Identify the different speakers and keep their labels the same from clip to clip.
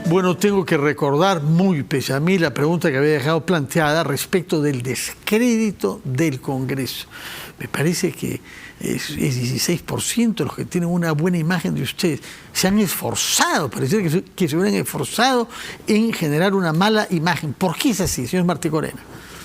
Speaker 1: Bueno, tengo que recordar muy pese a mí la pregunta que había dejado planteada respecto del descrédito del Congreso. Me parece que es 16% los que tienen una buena imagen de ustedes. Se han esforzado, parece que se hubieran esforzado en generar una mala imagen. ¿Por qué es así, señor Martí Corena?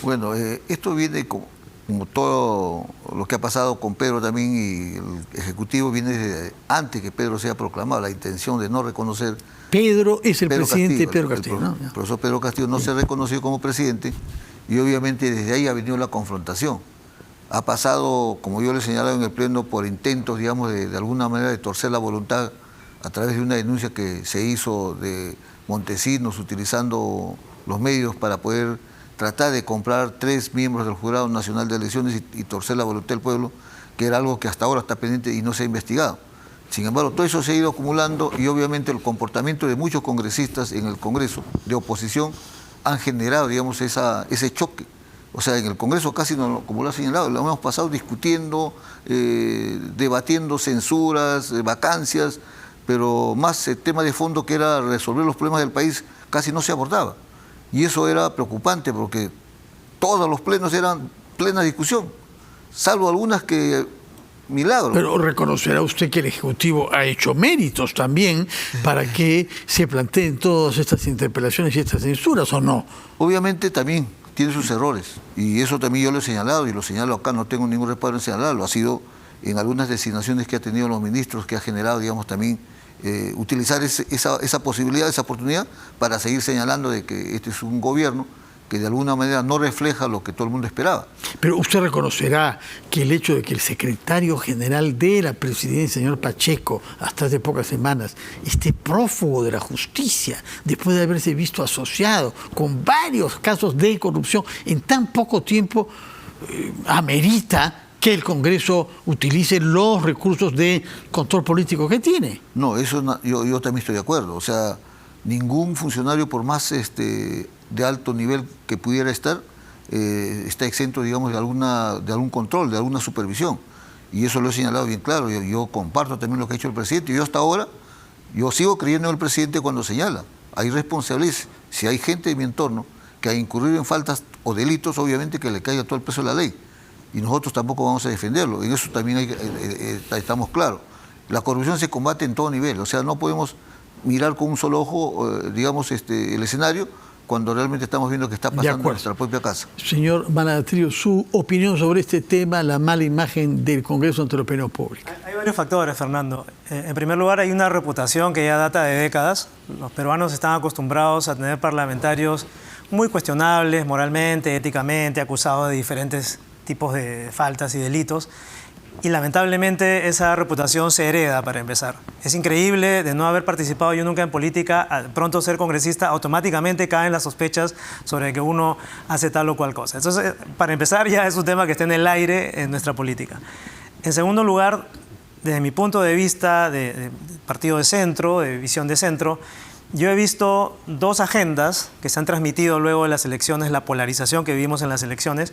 Speaker 2: Bueno, esto viene como todo lo que ha pasado con Pedro también, y el Ejecutivo viene desde antes que Pedro sea proclamado, la intención de no reconocer.
Speaker 1: Pedro es el presidente
Speaker 2: Pedro
Speaker 1: Castillo, ¿no?
Speaker 2: El profesor Pedro Castillo no se reconoció como presidente, y obviamente desde ahí ha venido la confrontación. Ha pasado, como yo le he señalado en el Pleno, por intentos, digamos, de alguna manera de torcer la voluntad a través de una denuncia que se hizo de Montesinos utilizando los medios para poder tratar de comprar 3 miembros del Jurado Nacional de Elecciones y torcer la voluntad del pueblo, que era algo que hasta ahora está pendiente y no se ha investigado. Sin embargo, todo eso se ha ido acumulando, y obviamente el comportamiento de muchos congresistas en el Congreso de oposición han generado, digamos, ese choque. O sea, en el Congreso casi, como lo ha señalado, lo hemos pasado discutiendo, debatiendo censuras, vacancias, pero más el tema de fondo, que era resolver los problemas del país, casi no se abordaba. Y eso era preocupante, porque todos los plenos eran plena discusión, salvo algunas que... milagro.
Speaker 1: Pero reconocerá usted que el Ejecutivo ha hecho méritos también para que se planteen todas estas interpelaciones y estas censuras, ¿o no?
Speaker 2: Obviamente también tiene sus errores, y eso también yo lo he señalado, y lo señalo acá, no tengo ningún reparo en señalarlo. Ha sido en algunas designaciones que ha tenido los ministros, que ha generado, digamos, también utilizar esa posibilidad, esa oportunidad, para seguir señalando de que este es un gobierno que de alguna manera no refleja lo que todo el mundo esperaba.
Speaker 1: Pero usted reconocerá que el hecho de que el secretario general de la presidencia, señor Pacheco, hasta hace pocas semanas, esté prófugo de la justicia, después de haberse visto asociado con varios casos de corrupción en tan poco tiempo, amerita que el Congreso utilice los recursos de control político que tiene?
Speaker 2: No, eso yo también estoy de acuerdo. O sea, ningún funcionario, por más de alto nivel que pudiera estar, está exento, digamos, de algún control, de alguna supervisión. Y eso lo he señalado bien claro. Yo comparto también lo que ha hecho el presidente. Yo hasta ahora, yo sigo creyendo en el presidente cuando señala. Hay responsabilidades. Si hay gente de mi entorno que ha incurrido en faltas o delitos, obviamente que le caiga todo el peso de la ley. Y nosotros tampoco vamos a defenderlo. En eso también estamos claros. La corrupción se combate en todo nivel. O sea, no podemos mirar con un solo ojo, digamos, el escenario, cuando realmente estamos viendo que está pasando en nuestra propia casa.
Speaker 1: Señor Manatrillo, su opinión sobre este tema, la mala imagen del Congreso ante la opinión pública.
Speaker 3: Hay varios factores, Fernando. En primer lugar, hay una reputación que ya data de décadas. Los peruanos están acostumbrados a tener parlamentarios muy cuestionables moralmente, éticamente, acusados de diferentes tipos de faltas y delitos. Y lamentablemente esa reputación se hereda, para empezar. Es increíble, de no haber participado yo nunca en política, al pronto ser congresista, automáticamente caen las sospechas sobre que uno hace tal o cual cosa. Entonces, para empezar, ya es un tema que está en el aire en nuestra política. En segundo lugar, desde mi punto de vista de partido de centro, de visión de centro, yo he visto 2 agendas que se han transmitido luego de las elecciones, la polarización que vivimos en las elecciones,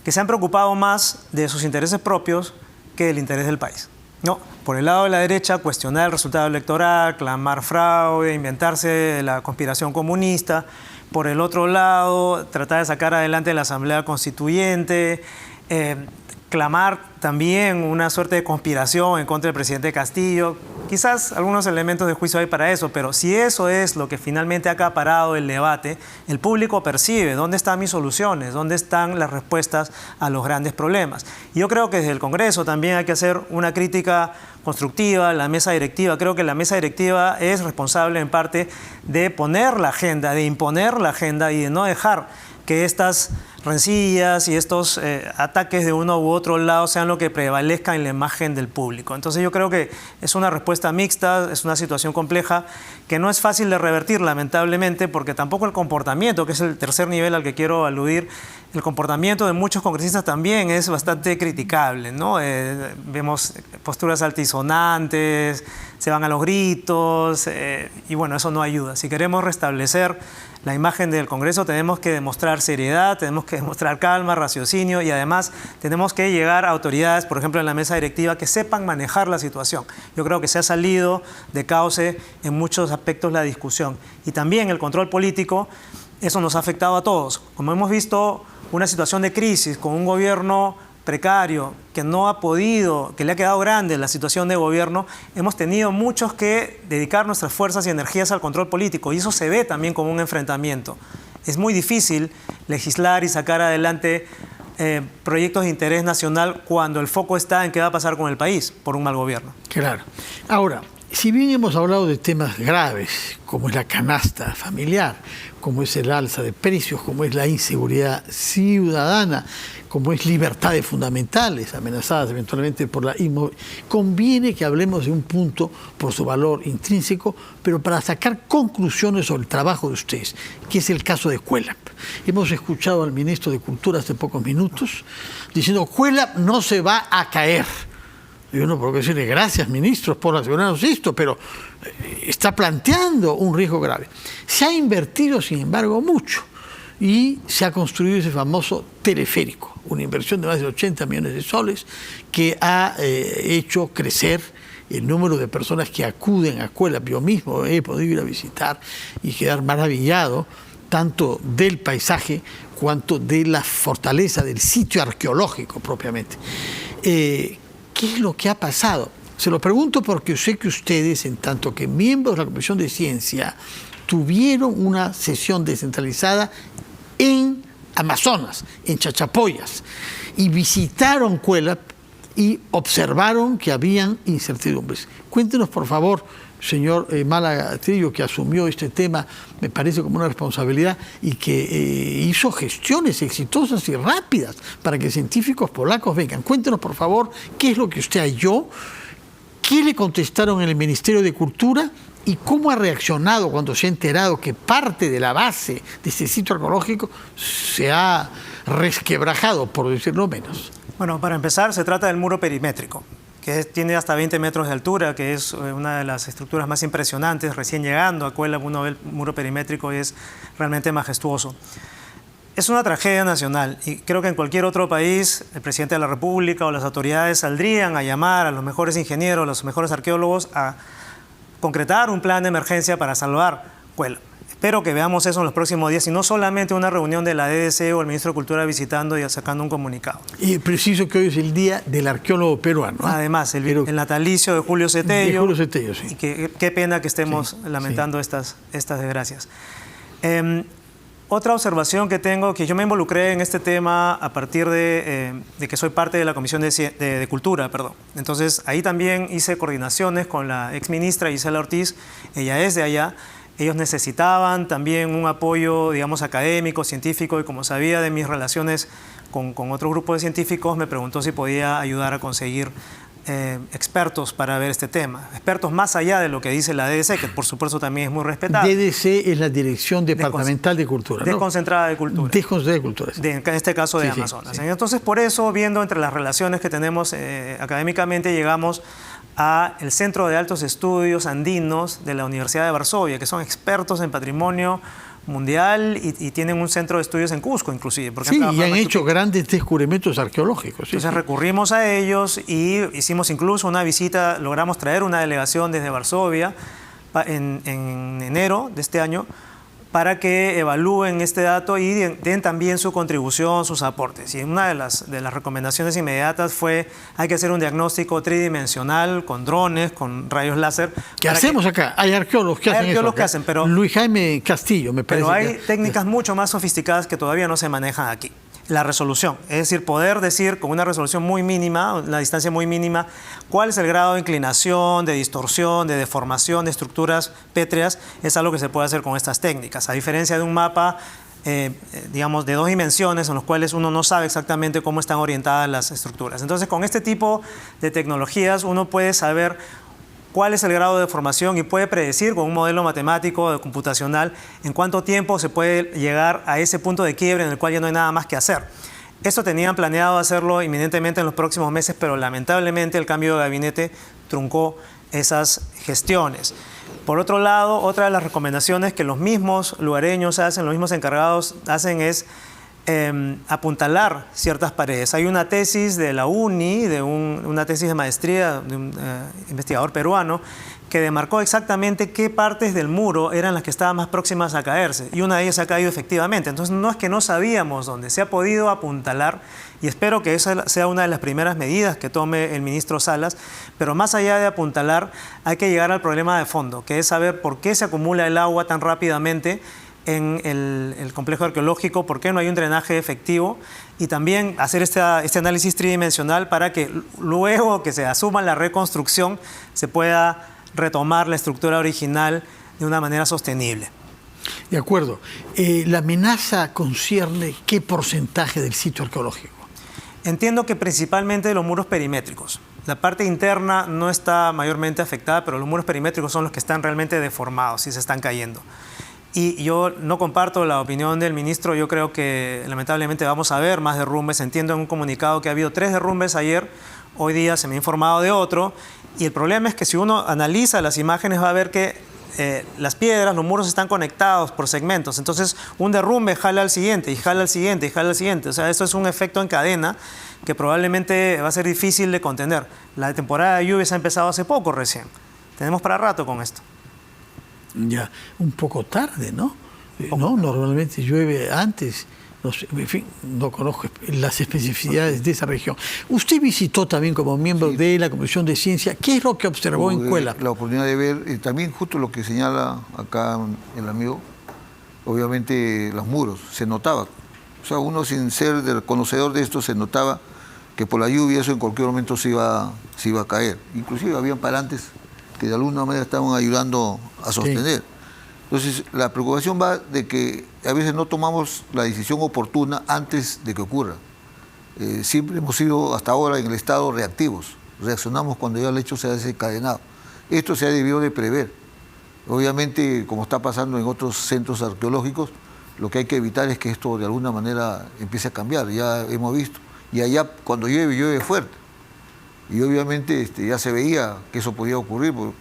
Speaker 3: que se han preocupado más de sus intereses propios que del interés del país. No, por el lado de la derecha, cuestionar el resultado electoral, clamar fraude, inventarse la conspiración comunista. Por el otro lado, tratar de sacar adelante la Asamblea Constituyente, clamar también una suerte de conspiración en contra del presidente Castillo. Quizás algunos elementos de juicio hay para eso, pero si eso es lo que finalmente ha acaparado el debate, el público percibe dónde están mis soluciones, dónde están las respuestas a los grandes problemas. Y yo creo que desde el Congreso también hay que hacer una crítica constructiva, la mesa directiva. Creo que la mesa directiva es responsable en parte de poner la agenda, de imponer la agenda y de no dejar que estas rencillas y estos ataques de uno u otro lado sean lo que prevalezca en la imagen del público. Entonces yo creo que es una respuesta mixta, es una situación compleja que no es fácil de revertir, lamentablemente, porque tampoco el comportamiento, que es el tercer nivel al que quiero aludir, el comportamiento de muchos congresistas también es bastante criticable, ¿no? Vemos posturas altisonantes, se van a los gritos, y bueno, eso no ayuda. Si queremos restablecer la imagen del Congreso, tenemos que demostrar seriedad, tenemos que que demostrar calma, raciocinio y además tenemos que llegar a autoridades, por ejemplo en la mesa directiva, que sepan manejar la situación. Yo creo que se ha salido de cauce en muchos aspectos la discusión. Y también el control político, eso nos ha afectado a todos. Como hemos visto, una situación de crisis con un gobierno precario, que no ha podido, que le ha quedado grande la situación de gobierno, hemos tenido muchos que dedicar nuestras fuerzas y energías al control político y eso se ve también como un enfrentamiento. Es muy difícil legislar y sacar adelante proyectos de interés nacional cuando el foco está en qué va a pasar con el país por un mal gobierno.
Speaker 1: Claro. Ahora, si bien hemos hablado de temas graves, como es la canasta familiar, como es el alza de precios, como es la inseguridad ciudadana, como es libertades fundamentales amenazadas eventualmente por la inmovilidad, conviene que hablemos de un punto por su valor intrínseco, pero para sacar conclusiones sobre el trabajo de ustedes, que es el caso de CUELAP. Hemos escuchado al ministro de Cultura hace pocos minutos diciendo CUELAP no se va a caer. Yo no puedo decirle gracias, ministros, por asegurarnos esto, pero está planteando un riesgo grave. Se ha invertido, sin embargo, mucho y se ha construido ese famoso teleférico, una inversión de más de 80 millones de soles que ha hecho crecer el número de personas que acuden a CUELAP. Yo mismo he podido ir a visitar y quedar maravillado tanto del paisaje cuanto de la fortaleza del sitio arqueológico propiamente. ¿Qué es lo que ha pasado? Se lo pregunto porque sé que ustedes, en tanto que miembros de la Comisión de Ciencia, tuvieron una sesión descentralizada en Amazonas, en Chachapoyas, y visitaron CUELAP y observaron que habían incertidumbres. Cuéntenos, por favor, señor Málaga Trillo, que asumió este tema, me parece como una responsabilidad, y que hizo gestiones exitosas y rápidas para que científicos polacos vengan. Cuéntenos, por favor, qué es lo que usted halló, qué le contestaron en el Ministerio de Cultura y cómo ha reaccionado cuando se ha enterado que parte de la base de este sitio arqueológico se ha resquebrajado, por decirlo menos.
Speaker 3: Bueno, para empezar, se trata del muro perimétrico, que tiene hasta 20 metros de altura, que es una de las estructuras más impresionantes. Recién llegando a CUELAP, uno ve el muro perimétrico y es realmente majestuoso. Es una tragedia nacional y creo que en cualquier otro país el presidente de la República o las autoridades saldrían a llamar a los mejores ingenieros, a los mejores arqueólogos a concretar un plan de emergencia para salvar CUELAP. Espero que veamos eso en los próximos días y no solamente una reunión de la DDC o el ministro de Cultura visitando y sacando un comunicado.
Speaker 1: Y preciso que hoy es el día del arqueólogo peruano.
Speaker 3: Además, el natalicio de Julio Cetello.
Speaker 1: De Julio Cetello, sí.
Speaker 3: Y qué pena que estemos lamentando estas desgracias. Otra observación que tengo, que yo me involucré en este tema a partir de que soy parte de la Comisión de Cultura, perdón. Entonces, ahí también hice coordinaciones con la exministra Gisela Ortiz, ella es de allá. Ellos necesitaban también un apoyo, digamos, académico, científico, y como sabía de mis relaciones con otro grupo de científicos, me preguntó si podía ayudar a conseguir expertos para ver este tema. Expertos más allá de lo que dice la DDC, que por supuesto también es muy respetada.
Speaker 1: DDC es la Dirección Departamental de Cultura, ¿no?
Speaker 3: Desconcentrada de Cultura.
Speaker 1: Desconcentrada de Cultura. Sí.
Speaker 3: En este caso de Amazonas. Sí. Entonces, por eso, viendo entre las relaciones que tenemos académicamente, llegamos al Centro de Altos Estudios Andinos de la Universidad de Varsovia, que son expertos en patrimonio mundial y tienen un centro de estudios en Cusco, inclusive. Porque
Speaker 1: sí, y han hecho grandes descubrimientos arqueológicos. Sí,
Speaker 3: entonces recurrimos a ellos y hicimos incluso una visita, logramos traer una delegación desde Varsovia en enero de este año, para que evalúen este dato y den también su contribución, sus aportes. Y una de las recomendaciones inmediatas fue hay que hacer un diagnóstico tridimensional con drones, con rayos láser.
Speaker 1: ¿Qué hacemos acá? Hay arqueólogos que hacen eso.
Speaker 3: Pero
Speaker 1: Luis Jaime Castillo, me parece.
Speaker 3: Pero hay técnicas mucho más sofisticadas que todavía no se manejan aquí. La resolución, es decir, poder decir con una resolución muy mínima, una distancia muy mínima, cuál es el grado de inclinación, de distorsión, de deformación de estructuras pétreas, es algo que se puede hacer con estas técnicas. A diferencia de un mapa, digamos, de 2 dimensiones en los cuales uno no sabe exactamente cómo están orientadas las estructuras. Entonces, con este tipo de tecnologías uno puede saber cuál es el grado de deformación y puede predecir con un modelo matemático computacional en cuánto tiempo se puede llegar a ese punto de quiebre en el cual ya no hay nada más que hacer. Esto tenían planeado hacerlo inminentemente en los próximos meses, pero lamentablemente el cambio de gabinete truncó esas gestiones. Por otro lado, otra de las recomendaciones que los mismos lugareños hacen, los mismos encargados hacen es apuntalar ciertas paredes. Hay una tesis de la UNI, una tesis de maestría de un investigador peruano, que demarcó exactamente qué partes del muro eran las que estaban más próximas a caerse, y una de ellas ha caído efectivamente. Entonces no es que no sabíamos dónde, se ha podido apuntalar, y espero que esa sea una de las primeras medidas que tome el ministro Salas, pero más allá de apuntalar hay que llegar al problema de fondo, que es saber por qué se acumula el agua tan rápidamente en el complejo arqueológico, por qué no hay un drenaje efectivo, y también hacer este análisis tridimensional para que luego que se asuma la reconstrucción se pueda retomar la estructura original de una manera sostenible.
Speaker 1: De acuerdo. ¿La amenaza concierne qué porcentaje del sitio arqueológico?
Speaker 3: Entiendo que principalmente los muros perimétricos. La parte interna no está mayormente afectada, pero los muros perimétricos son los que están realmente deformados y se están cayendo. Y yo no comparto la opinión del ministro. Yo creo que lamentablemente vamos a ver más derrumbes. Entiendo en un comunicado que ha habido 3 derrumbes ayer. Hoy día se me ha informado de otro. Y el problema es que si uno analiza las imágenes va a ver que las piedras, los muros están conectados por segmentos. Entonces un derrumbe jala al siguiente y jala al siguiente y jala al siguiente. O sea, esto es un efecto en cadena que probablemente va a ser difícil de contener. La temporada de lluvias ha empezado hace poco recién. Tenemos para rato con esto.
Speaker 1: Ya, un poco tarde, ¿no? No, normalmente llueve antes. No sé, en fin, no conozco las especificidades de esa región. Usted visitó también como miembro de la Comisión de Ciencia. ¿Qué es lo que observó en Cuélap?
Speaker 2: La oportunidad de ver, también justo lo que señala acá el amigo, obviamente los muros, se notaba. O sea, uno sin ser conocedor de esto, se notaba que por la lluvia eso en cualquier momento se iba a caer. Inclusive habían parantes que de alguna manera estaban ayudando a sostener. Sí. Entonces, la preocupación va de que a veces no tomamos la decisión oportuna antes de que ocurra. Siempre hemos sido, hasta ahora, en el estado reactivos. Reaccionamos cuando ya el hecho se ha desencadenado. Esto se ha debido de prever. Obviamente, como está pasando en otros centros arqueológicos, lo que hay que evitar es que esto de alguna manera empiece a cambiar. Ya hemos visto. Y allá, cuando llueve, llueve fuerte. Y obviamente ya se veía que eso podía ocurrir, porque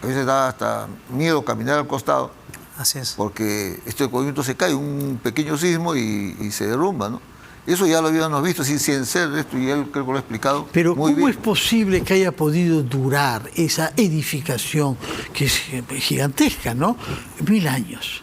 Speaker 2: a veces da hasta miedo caminar al costado.
Speaker 3: Así es.
Speaker 2: Porque este movimiento se cae, un pequeño sismo y se derrumba, ¿no? Eso ya lo habíamos visto, sin ser esto, y él creo que lo ha explicado.
Speaker 1: Pero
Speaker 2: muy
Speaker 1: ¿cómo
Speaker 2: bien.
Speaker 1: es posible que haya podido durar esa edificación, que es gigantesca, ¿no? 1000 años.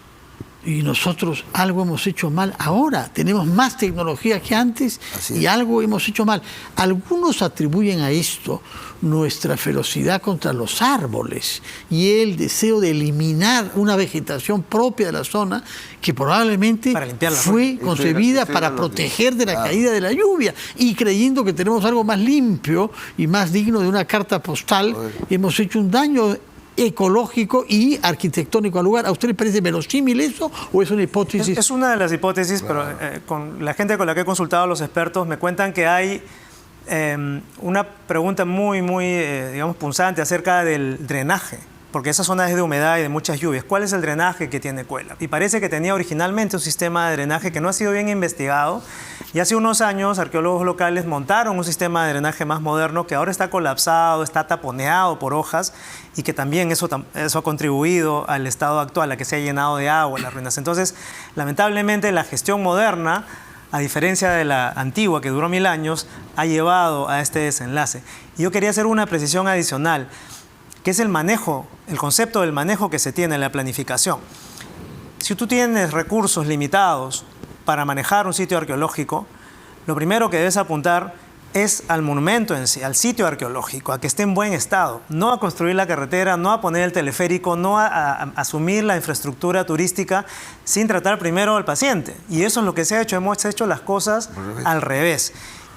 Speaker 1: Y nosotros algo hemos hecho mal ahora. Tenemos más tecnología que antes y algo hemos hecho mal. Algunos atribuyen a esto nuestra ferocidad contra los árboles y el deseo de eliminar una vegetación propia de la zona que probablemente fue concebida para proteger de la caída de la lluvia, y creyendo que tenemos algo más limpio y más digno de una carta postal, hemos hecho un daño ecológico y arquitectónico al lugar. ¿A usted le parece verosímil eso o es una hipótesis?
Speaker 3: Es una de las hipótesis, pero con la gente con la que he consultado, los expertos, me cuentan que hay una pregunta muy, digamos, punzante acerca del drenaje, porque esa zona es de humedad y de muchas lluvias. ¿Cuál es el drenaje que tiene Cuélap? Y parece que tenía originalmente un sistema de drenaje que no ha sido bien investigado, y hace unos años arqueólogos locales montaron un sistema de drenaje más moderno que ahora está colapsado, está taponeado por hojas, y que también eso ha contribuido al estado actual, a que se ha llenado de agua las ruinas. Entonces, lamentablemente, la gestión moderna, a diferencia de la antigua que duró 1000 años, ha llevado a este desenlace. Y yo quería hacer una precisión adicional, que es el manejo, el concepto del manejo que se tiene en la planificación. Si tú tienes recursos limitados para manejar un sitio arqueológico, lo primero que debes apuntar es al monumento en sí, al sitio arqueológico, a que esté en buen estado, no a construir la carretera, no a poner el teleférico, no a asumir la infraestructura turística sin tratar primero al paciente. Y eso es lo que se ha hecho, hemos hecho las cosas al revés.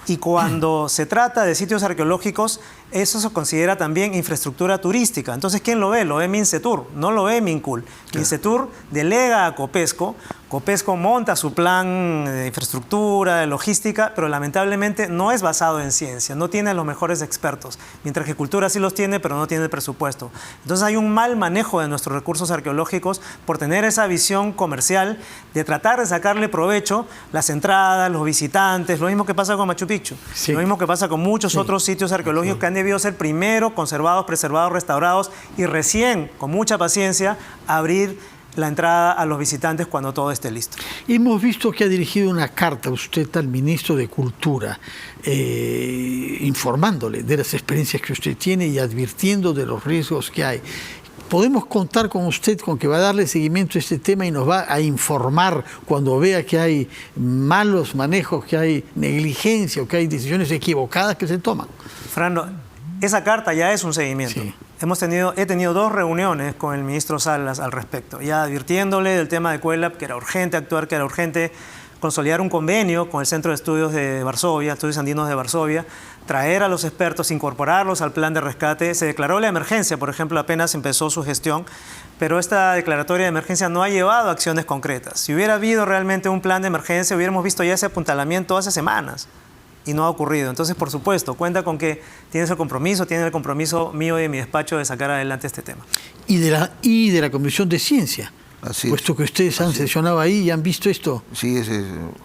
Speaker 3: Y cuando se trata de sitios arqueológicos, eso se considera también infraestructura turística. Entonces, ¿quién lo ve? Lo ve Mincetur, no lo ve Mincul. Mincetur delega a Copesco, Copesco monta su plan de infraestructura, de logística, pero lamentablemente no es basado en ciencia, no tiene los mejores expertos, mientras que Cultura sí los tiene, pero no tiene el presupuesto. Entonces hay un mal manejo de nuestros recursos arqueológicos por tener esa visión comercial de tratar de sacarle provecho las entradas, los visitantes, lo mismo que pasa con Machu Picchu, lo mismo que pasa con muchos otros sitios arqueológicos que han debido ser primero conservados, preservados, restaurados y recién, con mucha paciencia, abrir la entrada a los visitantes cuando todo esté listo.
Speaker 1: Hemos visto que ha dirigido una carta usted al ministro de Cultura, informándole de las experiencias que usted tiene y advirtiendo de los riesgos que hay. ¿Podemos contar con usted con que va a darle seguimiento a este tema y nos va a informar cuando vea que hay malos manejos, que hay negligencia o que hay decisiones equivocadas que se toman?
Speaker 3: Fernando, esa carta ya es un seguimiento.
Speaker 1: Sí.
Speaker 3: He tenido 2 reuniones con el ministro Salas al respecto, ya advirtiéndole del tema de CUELAP, que era urgente actuar, que era urgente consolidar un convenio con el Centro de Estudios de Varsovia, Estudios Andinos de Varsovia, traer a los expertos, incorporarlos al plan de rescate. Se declaró la emergencia, por ejemplo, apenas empezó su gestión, pero esta declaratoria de emergencia no ha llevado a acciones concretas. Si hubiera habido realmente un plan de emergencia, hubiéramos visto ya ese apuntalamiento hace semanas. Y no ha ocurrido. Entonces, por supuesto, cuenta con que tiene el compromiso mío y de mi despacho de sacar adelante este tema.
Speaker 1: Y de la Comisión de Ciencia.
Speaker 2: Así es.
Speaker 1: Puesto que ustedes han sesionado ahí y han visto esto.
Speaker 2: Sí,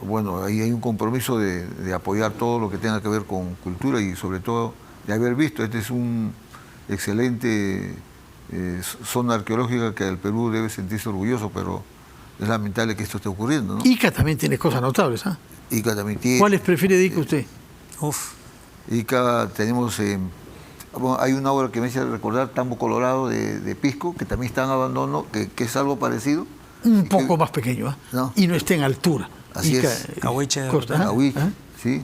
Speaker 2: bueno, ahí hay un compromiso de apoyar todo lo que tenga que ver con cultura y sobre todo de haber visto. Este es un excelente zona arqueológica que el Perú debe sentirse orgulloso, pero es lamentable que esto esté ocurriendo, ¿no?
Speaker 1: Ica también tiene cosas notables, ¿ah?
Speaker 2: Ica también tiene.
Speaker 1: ¿Cuáles prefiere de Ica usted?
Speaker 2: Ica tenemos, bueno, hay una obra que me hace recordar, Tambo Colorado de Pisco, que también está en abandono, que es algo parecido.
Speaker 1: Un poco más pequeño, ¿eh?
Speaker 2: ¿No?
Speaker 1: Y no está en altura.
Speaker 2: Así
Speaker 1: Ica,
Speaker 2: es.
Speaker 3: Cahuiche.
Speaker 1: Costa, ¿ah?
Speaker 2: Cahuiche,
Speaker 1: ¿Ah?
Speaker 2: sí.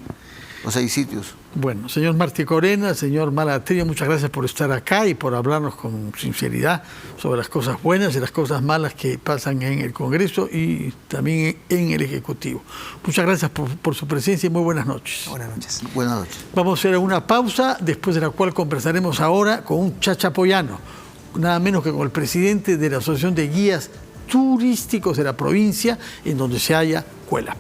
Speaker 2: O sea, hay sitios.
Speaker 1: Bueno, señor Martí Corena, señor Malaterio, muchas gracias por estar acá y por hablarnos con sinceridad sobre las cosas buenas y las cosas malas que pasan en el Congreso y también en el Ejecutivo. Muchas gracias por su presencia y muy buenas noches.
Speaker 3: Buenas noches.
Speaker 2: Buenas noches.
Speaker 1: Vamos a hacer una pausa, después de la cual conversaremos ahora con un chachapoyano, nada menos que con el presidente de la Asociación de Guías Turísticos de la provincia, en donde se halla CUELAP.